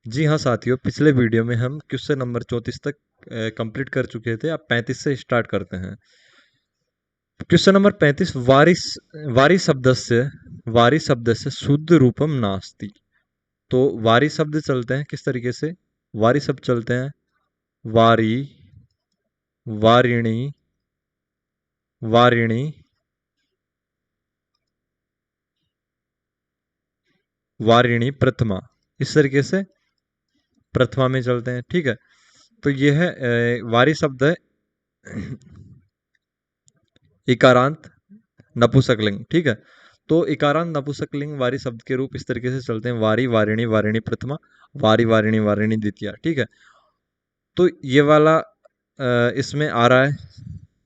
जी हाँ साथियों, पिछले वीडियो में हम क्वेश्चन नंबर 34 तक कंप्लीट कर चुके थे। अब 35 से स्टार्ट करते हैं। क्वेश्चन नंबर 35, वारी शब्द से शुद्ध रूपम नास्ति। तो वारी शब्द चलते हैं किस तरीके से? वारी शब्द चलते हैं वारी, वारिणी, वारिणी, वारिणी प्रथमा। इस तरीके से प्रथमा में चलते हैं। ठीक है, तो यह है वारी शब्द है इकारांत नपुंसकलिंग। ठीक है, तो इकारांत नपुंसकलिंग वारी शब्द के रूप इस तरीके से चलते हैं वारी, वारिणी, वारिणी प्रथमा, वारी, वारिणी, वारिणी द्वितीया। ठीक है, तो ये वाला इसमें आ रहा है।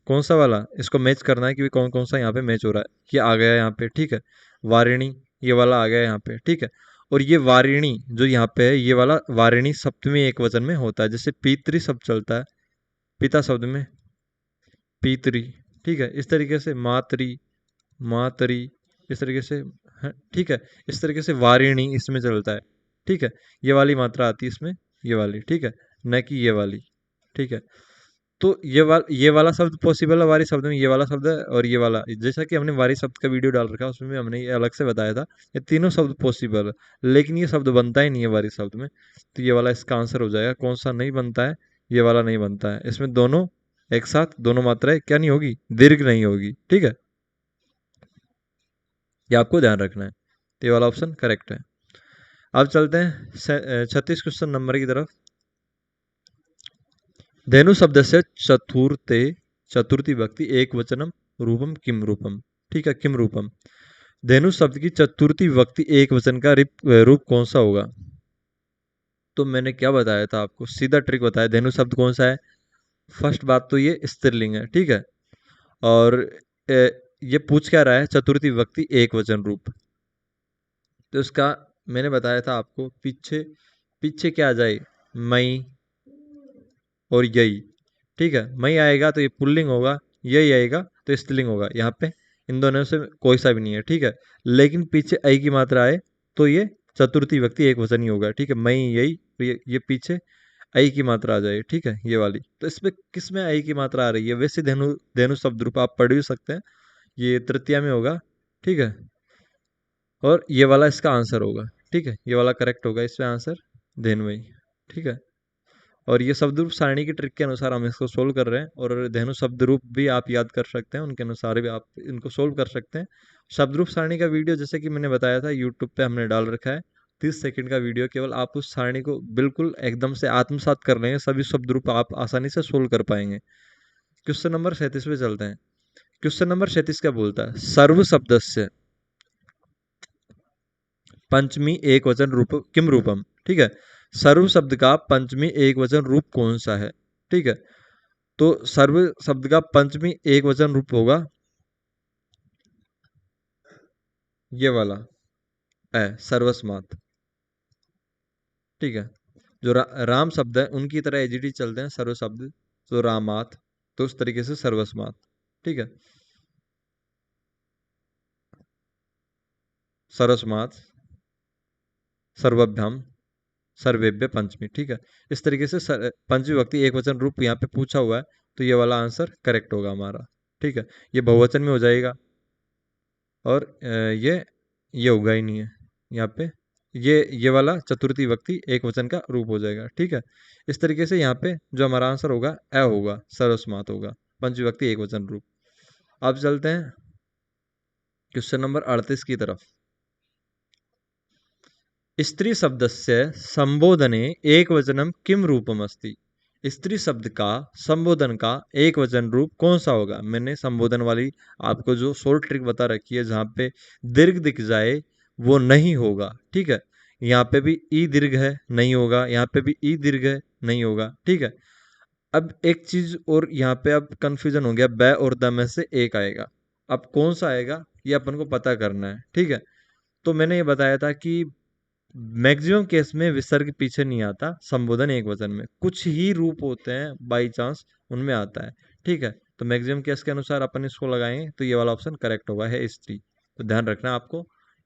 कौन सा वाला इसको मैच करना है कि कौन कौन सा यहाँ पे मैच हो रहा है। ये आ गया यहाँ पे। ठीक है, वारिणी ये वाला आ गया यहाँ पे। ठीक है, और ये वारिणी जो यहाँ पे है, ये वाला वारिणी सप्तमी एक वचन में होता है। जैसे पितृ शब्द चलता है पिता शब्द में, पितृ। ठीक है, इस तरीके से मातृ, मातरी, इस तरीके से है। ठीक है, इस तरीके से वारिणी इसमें चलता है। ठीक है, ये वाली मात्रा आती है इसमें, ये वाली। ठीक है, न कि ये वाली। ठीक है, तो ये वाला शब्द पॉसिबल है वारी शब्द में, ये वाला शब्द है और ये वाला। जैसा कि हमने वारी शब्द का वीडियो डाल रखा है, उसमें भी हमने ये अलग से बताया था। ये तीनों शब्द पॉसिबल है, लेकिन ये शब्द बनता ही नहीं है वारी शब्द में। तो ये वाला इसका आंसर हो जाएगा। कौन सा नहीं बनता है? ये वाला नहीं बनता है। इसमें दोनों एक साथ, दोनों मात्राएं क्या नहीं होगी? दीर्घ नहीं होगी। ठीक है, ये आपको ध्यान रखना है। तो ये वाला ऑप्शन करेक्ट है। अब चलते हैं 36 क्वेश्चन नंबर की तरफ। धेनु शब्द से चतुर्थे, चतुर्थी व्यक्ति एक वचनम रूपम किम रूपम। ठीक है, किम रूपम। धेनु शब्द की चतुर्थी व्यक्ति एक वचन का रूप कौन सा होगा? तो मैंने क्या बताया था आपको? सीधा ट्रिक बताया। धेनु शब्द कौन सा है? फर्स्ट बात तो ये स्त्रीलिंग है। ठीक है, और ये पूछ क्या रहा है? चतुर्थी व्यक्ति एक वचन रूप। तो उसका मैंने बताया था आपको, पीछे पीछे क्या आ जाए? मई और यही। ठीक है, मई आएगा तो ये पुल्लिंग होगा, यही आएगा तो स्त्रीलिंग होगा। यहाँ पे इन दोनों से कोई सा भी नहीं है। ठीक है, लेकिन पीछे आई की मात्रा आए तो ये चतुर्थी व्यक्ति एक वचन ही होगा। ठीक है, मई यही, तो ये पीछे आई की मात्रा आ जाए। ठीक है, ये वाली। तो इसमें किस में आई की मात्रा आ रही है? वैसे धेनु धेनु शब्द रूप आप पढ़ भी सकते हैं, ये तृतीया में होगा। ठीक है, और ये वाला इसका आंसर होगा। ठीक है, ये वाला करेक्ट होगा इसमें आंसर, धेनुई। ठीक है, और ये शब्द रूप सारणी की ट्रिक के अनुसार हम इसको सोल्व कर रहे हैं, और धेनु शब्द रूप भी आप याद कर सकते हैं, उनके अनुसार भी आप इनको सोल्व कर सकते हैं। शब्द रूप सारणी का वीडियो जैसे कि मैंने बताया था यूट्यूब पे हमने डाल रखा है, 30 सेकंड का वीडियो। केवल आप उस सारणी को बिल्कुल एकदम से आत्मसात कर लेंगे, सभी शब्द रूप आप आसानी से सोल्व कर पाएंगे। क्वेश्चन नंबर 37 पे चलते हैं। क्वेश्चन नंबर 37 क्या बोलता है? सर्व शब्द से पंचमी एक वचन रूप किम रूपम। ठीक है, सर्व शब्द का पंचमी एक वचन रूप कौन सा है? ठीक है, तो सर्व शब्द का पंचमी एक वचन रूप होगा ये वाला है, सर्वस्मात। ठीक है, जो राम शब्द है उनकी तरह एजीटी चलते हैं सर्व शब्द, तो रामात, तो उस तरीके से सर्वस्मात। ठीक है, सर्वस्मात, सर्वभ्याम, सर्वेभ्य पंचमी। ठीक है, इस तरीके से पंचमी विभक्ति एक वचन रूप यहाँ पे पूछा हुआ है, तो ये वाला आंसर करेक्ट होगा हमारा। ठीक है, ये बहुवचन में हो जाएगा, और ये होगा ही नहीं है यहाँ पे। ये वाला चतुर्थी विभक्ति एक वचन का रूप हो जाएगा। ठीक है, इस तरीके से यहाँ पे जो हमारा आंसर होगा अ होगा, सर्वस्मात होगा, पंचमी विभक्ति एक वचन रूप। अब चलते हैं क्वेश्चन नंबर 38 की तरफ। स्त्री शब्दस्य संबोधने एक वचनम किम रूपम अस्ति। स्त्री शब्द का संबोधन का एक वचन रूप कौन सा होगा? मैंने संबोधन वाली आपको जो शॉर्ट ट्रिक बता रखी है, जहां पे दीर्घ दिख जाए वो नहीं होगा। ठीक है, यहाँ पे भी ई दीर्घ है, नहीं होगा। यहाँ पे भी ई दीर्घ है, नहीं होगा। ठीक है, अब एक चीज और यहाँ पे अब कंफ्यूजन हो गया, ब और द में से एक आएगा। अब कौन सा आएगा ये अपन को पता करना है। ठीक है, तो मैंने ये बताया था कि मैक्सिमम केस में विसर्ग पीछे नहीं आता, संबोधन एक वचन में कुछ ही रूप होते हैं बाई चांस उनमें आता है। ठीक है, तो मैक्सिमम केस के अनुसार अपन इसको लगाएंगे, तो ये वाला ऑप्शन करेक्ट होगा, है स्त्री। तो ध्यान रखना आपको,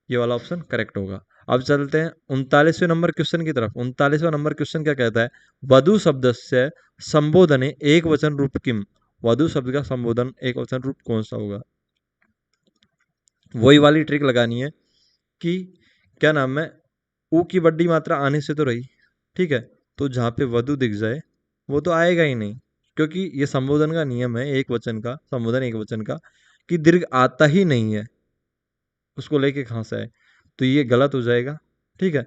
ये वाला ऑप्शन करेक्ट होगा। अब चलते हैं 39वें नंबर क्वेश्चन की तरफ। 39वां नंबर क्वेश्चन क्या कहता है? वधु शब्दस्य संबोधने एक वचन रूप किम? वधु शब्द का संबोधन एक वचन रूप कौन सा होगा? वही वाली ट्रिक लगानी है कि क्या नाम है, ऊ की बड़ी मात्रा आने से तो रही, ठीक है, तो जहां पे वधु दिख जाए वो तो आएगा ही नहीं, क्योंकि ये संबोधन का नियम है, एक वचन का संबोधन, एक वचन का, कि दीर्घ आता ही नहीं है, उसको लेके कहां से आए, तो ये गलत हो जाएगा, ठीक है,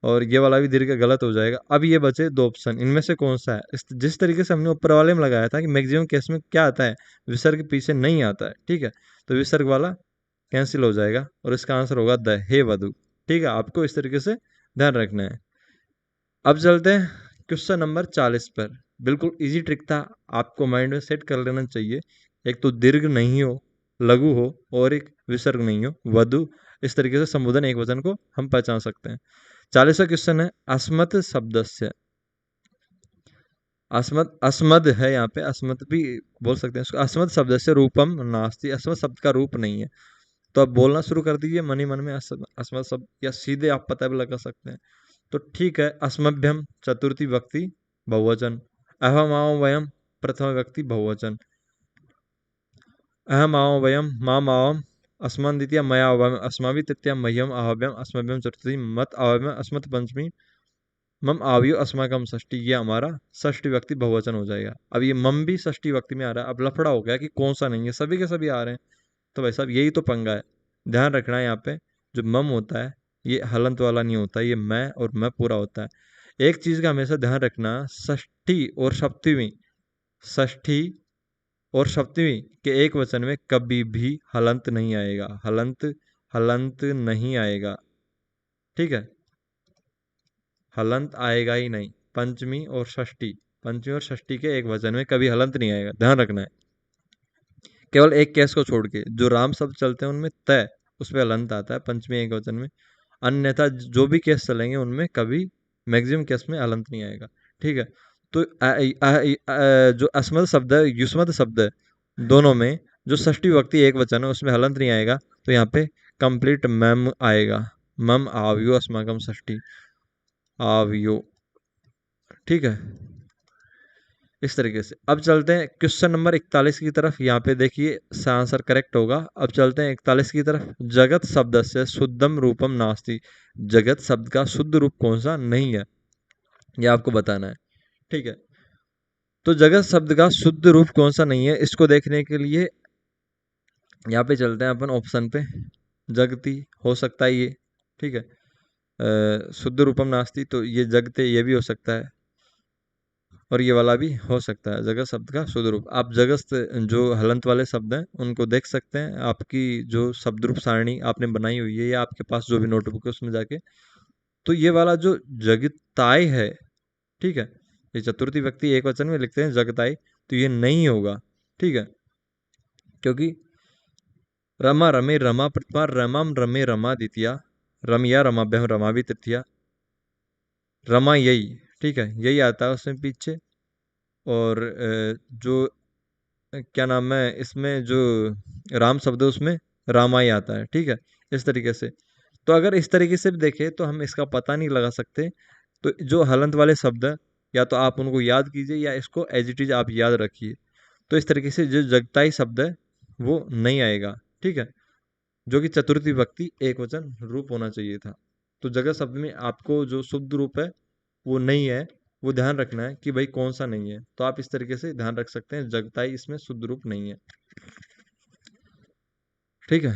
और ये वाला भी दीर्घ गलत हो जाएगा। अब ये बचे दो ऑप्शन, इनमें से कौन सा है? जिस तरीके से हमने ऊपर वाले में लगाया था कि मैक्सिमम केस में क्या आता है, विसर्ग पीछे नहीं आता है, ठीक है, तो विसर्ग वाला कैंसिल हो जाएगा और इसका आंसर होगा द हे वधु। ठीक है, आपको इस तरीके से ध्यान रखना है। अब चलते हैं क्वेश्चन नंबर 40 पर। बिल्कुल इजी ट्रिक था, आपको माइंड में सेट कर लेना चाहिए। एक तो दीर्घ नहीं हो, लघु हो, और एक विसर्ग नहीं हो, वधु, इस तरीके से संबोधन एक वचन को हम पहचान सकते हैं। 40वां क्वेश्चन है अस्मत् शब्दस्य। अस्मत्, अस्मद है यहाँ पे, अस्मत् भी बोल सकते हैं इसको। अस्मत् शब्दस्य रूपम नास्ति, अस्मत् शब्द का रूप नहीं है। तो आप बोलना शुरू कर दीजिए मन ही मन में अस्मत् शब्द, या सीधे आप पता भी लगा सकते हैं। तो ठीक है, अस्मभ्यम चतुर्थी व्यक्ति बहुवचन, अहम आओ वयम प्रथम व्यक्ति बहुवचन, अहम आओ वयम माम आवम अस्मन् द्वितीय मया आवम अस्माभि तृतीय मह्यम आहव्यम अस्मभ्यम चतुर्थी मत आवम अस्मत् पंचमी मम आवियो अस्माकम षष्ठी, ये हमारा षष्ठी व्यक्ति बहुवचन हो जाएगा। अब ये मम भी षष्ठी व्यक्ति में आ रहा है, अब लफड़ा हो गया कि कौन सा नहीं है, सभी के सभी आ रहे हैं। तो भाई साहब यही तो पंगा है, ध्यान रखना है यहाँ पे। जो मम होता है ये हलंत वाला नहीं होता, ये मैं और मैं पूरा होता है। एक चीज का हमेशा ध्यान रखना, षष्ठी और सप्तमी, षष्ठी और सप्तमी के एक वचन में कभी भी हलंत नहीं आएगा, हलंत, हलंत नहीं आएगा, ठीक है, हलंत आएगा ही नहीं। पंचमी और षष्ठी, पंचमी और षष्ठी के एक वचन में कभी हलंत नहीं आएगा, ध्यान रखना है। केवल एक केस को छोड़ के जो राम शब्द चलते हैं उनमें तय, उसमें हलंत आता है पंचमी एक वचन में, अन्यथा जो भी केस चलेंगे उनमें कभी मैक्सिमम केस में हलंत नहीं आएगा, ठीक है। तो जो अस्मद शब्द है, युष्मद शब्द है, दोनों में जो षष्ठी विभक्ति एक वचन है उसमें हलंत नहीं आएगा, तो यहाँ पे कंप्लीट मम आएगा, मम आव्यो अस्माकम षष्ठी, आव्यो, ठीक है, इस तरीके से। अब चलते हैं क्वेश्चन नंबर 41 की तरफ। यहाँ पे देखिए इसका आंसर करेक्ट होगा। अब चलते हैं 41 की तरफ। जगत शब्द से शुद्धम रूपम नास्ति, जगत शब्द का शुद्ध रूप कौन सा नहीं है, यह आपको बताना है, ठीक है। तो जगत शब्द का शुद्ध रूप कौन सा नहीं है, इसको देखने के लिए यहाँ पे चलते हैं अपन ऑप्शन पे। जगती हो सकता है ये, ठीक है, शुद्ध रूपम नास्ति, तो ये जगते ये भी हो सकता है, और ये वाला भी हो सकता है। जगत शब्द का शुद्ध रूप, आप जगत जो हलंत वाले शब्द हैं उनको देख सकते हैं, आपकी जो शब्द रूप सारणी आपने बनाई हुई है या आपके पास जो भी नोटबुक है उसमें जाके। तो ये वाला जो जगताय है, ठीक है, ये चतुर्थी व्यक्ति एक वचन में लिखते हैं जगताय, तो ये नहीं होगा, ठीक है, क्योंकि रमा रमे रमा प्रथमा, रमम रमे रमा द्वितीया, रमया रमाभ्याम रमा भी तृतीया, रमा यही, ठीक है, यही आता है उसमें पीछे। और जो क्या नाम है, इसमें जो राम शब्द है उसमें रामा ही आता है, ठीक है, इस तरीके से। तो अगर इस तरीके से भी देखें तो हम इसका पता नहीं लगा सकते। तो जो हलंत वाले शब्द है, या तो आप उनको याद कीजिए या इसको एज इट इज आप याद रखिए। तो इस तरीके से जो जगताई शब्द है वो नहीं आएगा, ठीक है, जो कि चतुर्थी विभक्ति एक वचन रूप होना चाहिए था। तो जगत शब्द में आपको जो शुद्ध रूप है वो नहीं है, वो ध्यान रखना है कि भाई कौन सा नहीं है। तो आप इस तरीके से ध्यान रख सकते हैं, जगताई इसमें शुद्ध रूप नहीं है, ठीक है।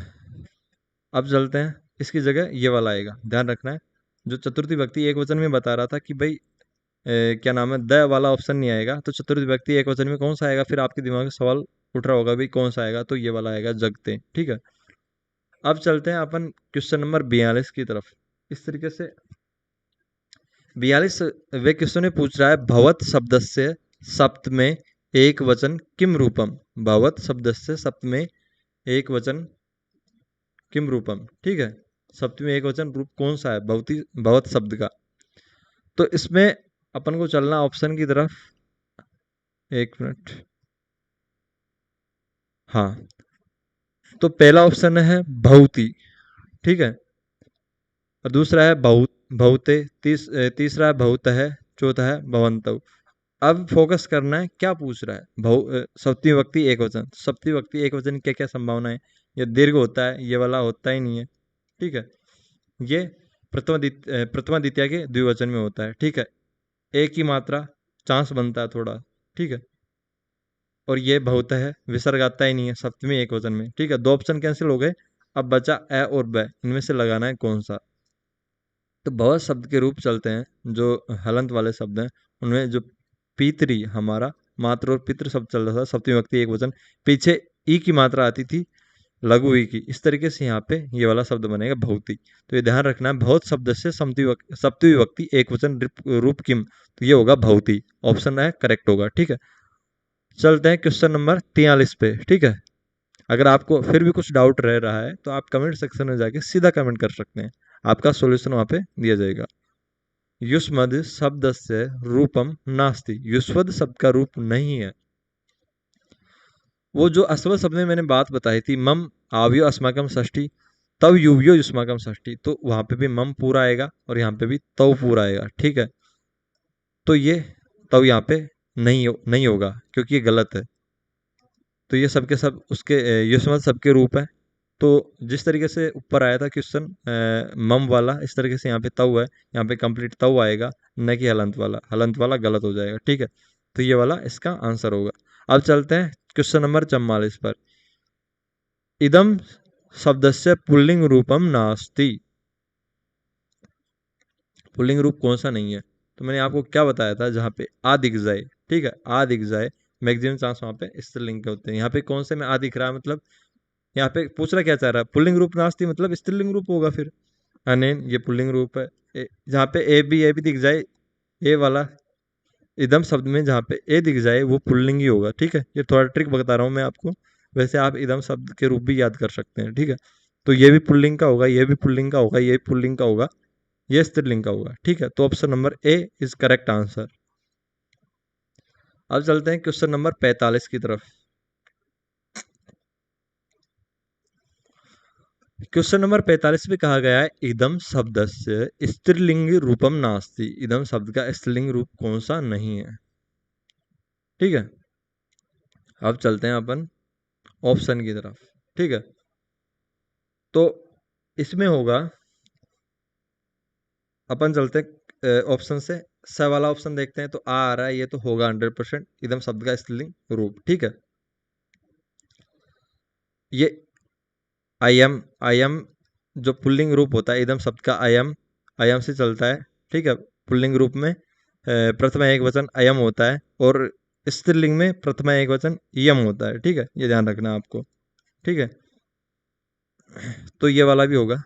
अब चलते हैं, इसकी जगह ये वाला आएगा, ध्यान रखना है। जो चतुर्थी व्यक्ति एक वचन में बता रहा था कि भाई क्या नाम है, द वाला ऑप्शन नहीं आएगा, तो चतुर्थी व्यक्ति एक वचन में कौन सा आएगा, फिर आपके दिमाग में सवाल उठ रहा होगा भाई कौन सा आएगा, तो ये वाला आएगा जगते, ठीक है। अब चलते हैं अपन क्वेश्चन नंबर 42 की तरफ। इस तरीके से 42 वे क्वेश्चन में पूछ रहा है, भवत शब्द से सप्त में एक वचन किम रूपम, भवत शब्द से सप्त में एक वचन किम रूपम, ठीक है, सप्त में एक वचन रूप कौन सा है भवती, भवत शब्द का। तो इसमें अपन को चलना ऑप्शन की तरफ, एक मिनट, हाँ, तो पहला ऑप्शन है भवती, ठीक है, और दूसरा है बहुते, तीसरा है बहुत है, चौथा है भवन्तौ। अब फोकस करना है क्या पूछ रहा है। सप्तमी विभक्ति एक वचन, सप्तमी विभक्ति एक वचन की क्या क्या संभावना है। ये दीर्घ होता है, ये वाला होता ही नहीं है, ठीक है। ये प्रथमा द्वितीया के द्विवचन में होता है, ठीक है। एक ही मात्रा, चांस बनता है थोड़ा, ठीक है। और ये बहुत है, विसर्ग आता ही नहीं है सप्तमी एक वचन में, ठीक है। दो ऑप्शन कैंसिल हो गए। अब बचा अ और ब, इनमें से लगाना है कौन सा। तो बहुत शब्द के रूप चलते हैं जो हलंत वाले शब्द हैं, उनमें जो पितरी हमारा मातृ और पितृ शब्द चल रहा था सप्तमी विभक्ति एक वचन, पीछे ई की मात्रा आती थी, लघु ई की, इस तरीके से यहाँ पे ये वाला शब्द बनेगा भौति। तो ये ध्यान रखना है, बहुत शब्द से सप्तमी विभक्ति एक वचन रूप किम, तो ये होगा भौति, ऑप्शन है करेक्ट होगा, ठीक है। चलते हैं क्वेश्चन नंबर 43 पे, ठीक है। अगर आपको फिर भी कुछ डाउट रह रहा है तो आप कमेंट सेक्शन में जाके सीधा कमेंट कर सकते हैं, आपका सॉल्यूशन वहां पे दिया जाएगा। युष्मद् शब्दस्य रूपम नास्ति, युष्मद् शब्द का रूप नहीं है। वो जो अस्वल शब्द में मैंने बात बताई थी, मम आव्यो अस्माकम षष्ठी, तव युव्यो युष्माकम षष्ठी, तो वहां पे भी मम पूरा आएगा और यहाँ पे भी तव पूरा आएगा, ठीक है। तो ये तव यहाँ पे नहीं होगा क्योंकि ये गलत है। तो ये सबके सब उसके युष्मद् सबके रूप है। तो जिस तरीके से ऊपर आया था क्वेश्चन मम वाला, इस तरीके से यहाँ पे तव है, यहाँ पे कंप्लीट तव आएगा, न कि हलंत वाला। हलंत वाला गलत हो जाएगा, ठीक है। तो ये वाला इसका आंसर होगा। अब चलते हैं क्वेश्चन नंबर 44 पर। इदम शब्दस्य पुल्लिंग रूपम नास्ति, पुल्लिंग रूप कौन सा नहीं है। तो मैंने आपको क्या बताया था, जहाँ पे आ दिख जाए, ठीक है, आ दिख जाए, मैक्सिमम चांस वहां पे स्त्रीलिंग के होते हैं। यहाँ पे कौन से में आ दिख रहा है, मतलब यहाँ पे पूछ रहा क्या चाह रहा है, पुल्लिंग रूप नास्ति मतलब स्त्रीलिंग रूप होगा फिर। अनेन ये पुल्लिंग रूप है। जहाँ पे ए भी दिख जाए, ए वाला इदम शब्द में जहाँ पे ए दिख जाए वो पुल्लिंग ही होगा, ठीक है। ये थोड़ा ट्रिक बता रहा हूँ मैं आपको, वैसे आप इदम शब्द के रूप भी याद कर सकते हैं, ठीक है। तो ये भी पुल्लिंग का होगा, ये भी पुल्लिंग का होगा, ये भी पुल्लिंग का होगा, ये स्त्रीलिंग का होगा, ठीक है। तो option number A is correct answer. अब चलते हैं क्वेश्चन नंबर 45 की तरफ। क्वेश्चन नंबर 45 में कहा गया है इदम शब्दस्य स्त्रीलिंग रूपम नास्ति, इदम शब्द का स्त्रीलिंग रूप कौन सा नहीं है, ठीक है। अब चलते हैं अपन ऑप्शन की तरफ, ठीक है। तो इसमें होगा, अपन चलते हैं ऑप्शन से, स वाला ऑप्शन देखते हैं। तो आ रहा है, ये तो होगा 100% इदम शब्द का स्त्रीलिंग रूप, ठीक है। ये आई एम जो पुल्लिंग रूप होता है इदम शब्द का, आई एम से चलता है, ठीक है। पुल्लिंग रूप में प्रथमा एक वचन अयम होता है, और स्त्रीलिंग में प्रथमा एक वचन यम होता है, ठीक है। ये ध्यान रखना आपको, ठीक है। तो ये वाला भी होगा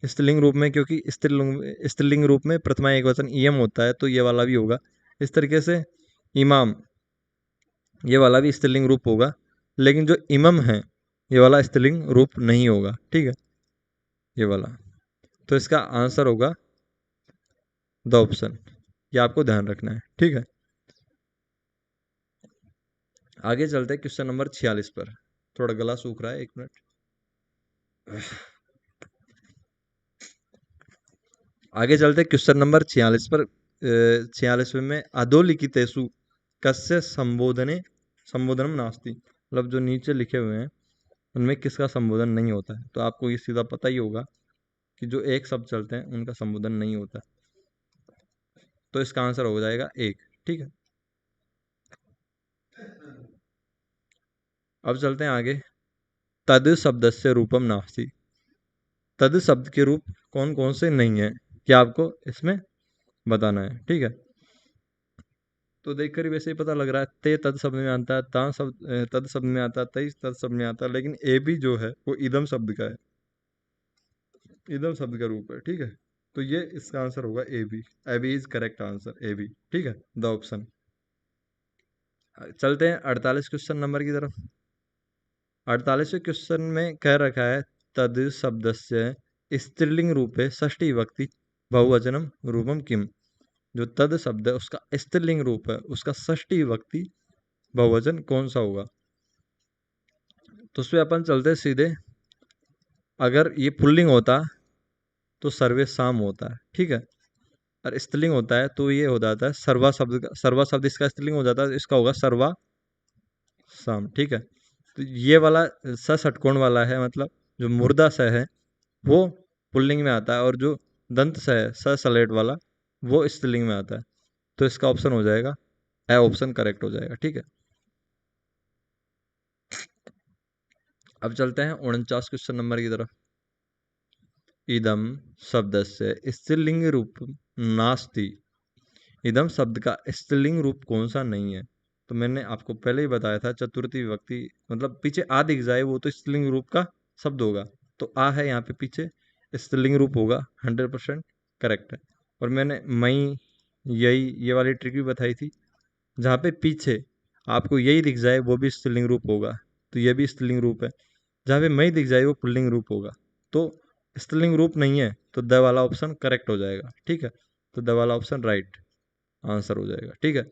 स्त्रीलिंग रूप में, क्योंकि स्त्रीलिंग रूप में प्रथमा एक वचन यम होता है, तो ये वाला भी होगा। इस तरीके से इमाम, ये वाला भी स्त्रीलिंग रूप होगा, लेकिन जो इमम है ये वाला स्त्रीलिंग रूप नहीं होगा, ठीक है, ये वाला। तो इसका आंसर होगा द ऑप्शन, ये आपको ध्यान रखना है, ठीक है। आगे चलते हैं क्वेश्चन नंबर 46 पर। थोड़ा गला सूख रहा है, एक मिनट। आगे चलते हैं क्वेश्चन नंबर 46 पर। 46वें में अधोलिखितेषु कस्य संबोधनम नास्ति, मतलब जो नीचे लिखे हुए हैं उनमें किसका संबोधन नहीं होता है। तो आपको ये सीधा पता ही होगा कि जो एक शब्द चलते हैं उनका संबोधन नहीं होता। तो इसका आंसर हो जाएगा एक, ठीक है। अब चलते हैं आगे। तद शब्दस्य रूपम नास्ति, तद शब्द के रूप कौन कौन से नहीं है, क्या आपको इसमें बताना है, ठीक है। तो देखकर ही वैसे ही पता लग रहा है, ते तद शब्द में आता है, ता शब्द तद शब्द में आता है, तई तद शब्द में आता है, लेकिन ए भी जो है वो इदम शब्द का है, इदम शब्द का रूप है, ठीक है। तो ये इसका आंसर होगा a b is correct answer, a b, ठीक है, द ऑप्शन। चलते हैं 48 क्वेश्चन नंबर की तरफ। 48वें क्वेश्चन में कह रखा है तद शब्दस्य स्त्रीलिंग रूपे षष्ठी विभक्ति बहुवचनम रूपम किम, जो तद शब्द है उसका स्त्रीलिंग रूप है, उसका षष्ठी विभक्ति बहुवचन कौन सा होगा। तो उसपे अपन चलते सीधे। अगर ये पुल्लिंग होता तो सर्वे शाम होता है, ठीक है। और स्त्रीलिंग होता है तो ये हो जाता है सर्वा शब्द का, सर्वा शब्द इसका स्त्रीलिंग हो जाता है, इसका होगा सर्वा शाम, ठीक है। तो ये वाला स षटकोण वाला है, मतलब जो मुर्दा स है वो पुल्लिंग में आता है, और जो दंत स है स सलेट वाला वो स्त्रीलिंग में आता है। तो इसका ऑप्शन हो जाएगा ए ऑप्शन करेक्ट हो जाएगा, ठीक है। अब चलते हैं 49 क्वेश्चन नंबर की तरफ। इदम शब्दस्य स्त्रीलिंग रूप नास्ति। इदम शब्द का स्त्रीलिंग रूप कौन सा नहीं है? तो मैंने आपको पहले ही बताया था, चतुर्थी विभक्ति मतलब पीछे आ दिख जाए वो तो स्त्रीलिंग रूप का शब्द होगा। तो आ है यहाँ पे पीछे, स्त्रीलिंग रूप होगा, 100% करेक्ट है। और मैंने मई, यही, ये वाली ट्रिक भी बताई थी। जहाँ पे पीछे आपको यही दिख जाए वो भी स्त्रीलिंग रूप होगा, तो ये भी स्त्रीलिंग रूप है। जहाँ पे मई दिख जाए वो पुल्लिंग रूप होगा। तो स्त्रीलिंग रूप नहीं है तो द वाला ऑप्शन करेक्ट हो जाएगा, ठीक है। तो द वाला ऑप्शन राइट आंसर हो जाएगा, ठीक है।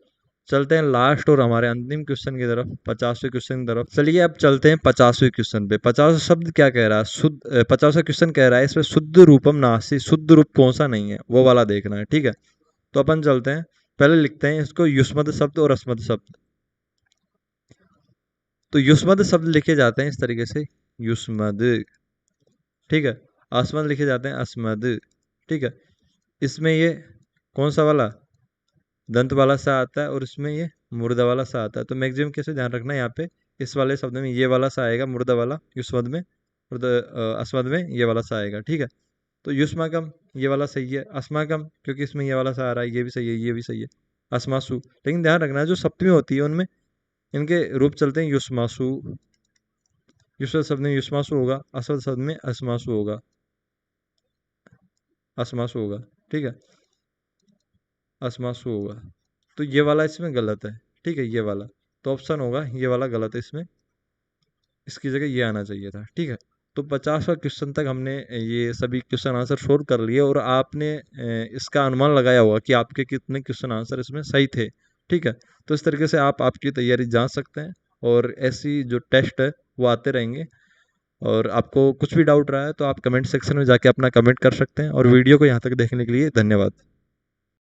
चलते हैं लास्ट और हमारे अंतिम क्वेश्चन की तरफ, 50वें क्वेश्चन की तरफ। चलिए अब चलते हैं 50वें क्वेश्चन पे। 50 शब्द क्या कह रहा है, शुद्ध 50वां क्वेश्चन कह रहा है इसमें शुद्ध रूपम नास्ति, शुद्ध रूप कौन सा नहीं है वो वाला देखना है, ठीक है। तो अपन चलते हैं, पहले लिखते हैं इसको युष्मद शब्द और अस्मद शब्द। तो युष्मद शब्द लिखे जाते हैं इस तरीके से, युष्मद, ठीक है। अस्मद लिखे जाते हैं अस्मद, ठीक है। इसमें ये कौन सा वाला, दंत वाला सा आता है, और इसमें ये मुर्दा वाला सा आता है। तो मैक्सिमम कैसे ध्यान रखना है यहाँ पे, इस वाले शब्द में ये वाला सा आएगा मुर्दा वाला युष्मद में, और अस्मद में ये वाला सा आएगा, ठीक है। तो युष्माकम ये वाला सही है, अस्माकम क्योंकि इसमें ये वाला सा आ रहा है, ये भी सही है, ये भी सही है। अस्मासु, लेकिन ध्यान रखना है जो सप्तमी होती है उनमें इनके रूप चलते हैं युष्मासु। युष्म शब्द में युष्मासु होगा, अस्वद शब्द में अस्मासु होगा, अस्मासु होगा, ठीक है, अस्मासु होगा। तो ये वाला इसमें गलत है, ठीक है, ये वाला। तो ऑप्शन होगा ये वाला गलत है इसमें, इसकी जगह ये आना चाहिए था, ठीक है। तो 50वां क्वेश्चन तक हमने ये सभी क्वेश्चन आंसर सोल्व कर लिए, और आपने इसका अनुमान लगाया होगा कि आपके कितने क्वेश्चन आंसर इसमें सही थे, ठीक है। तो इस तरीके से आप आपकी तैयारी जांच सकते हैं, और ऐसी जो टेस्ट है वो आते रहेंगे। और आपको कुछ भी डाउट रहा है तो आप कमेंट सेक्शन में जाके अपना कमेंट कर सकते हैं, और वीडियो को यहाँ तक देखने के लिए धन्यवाद।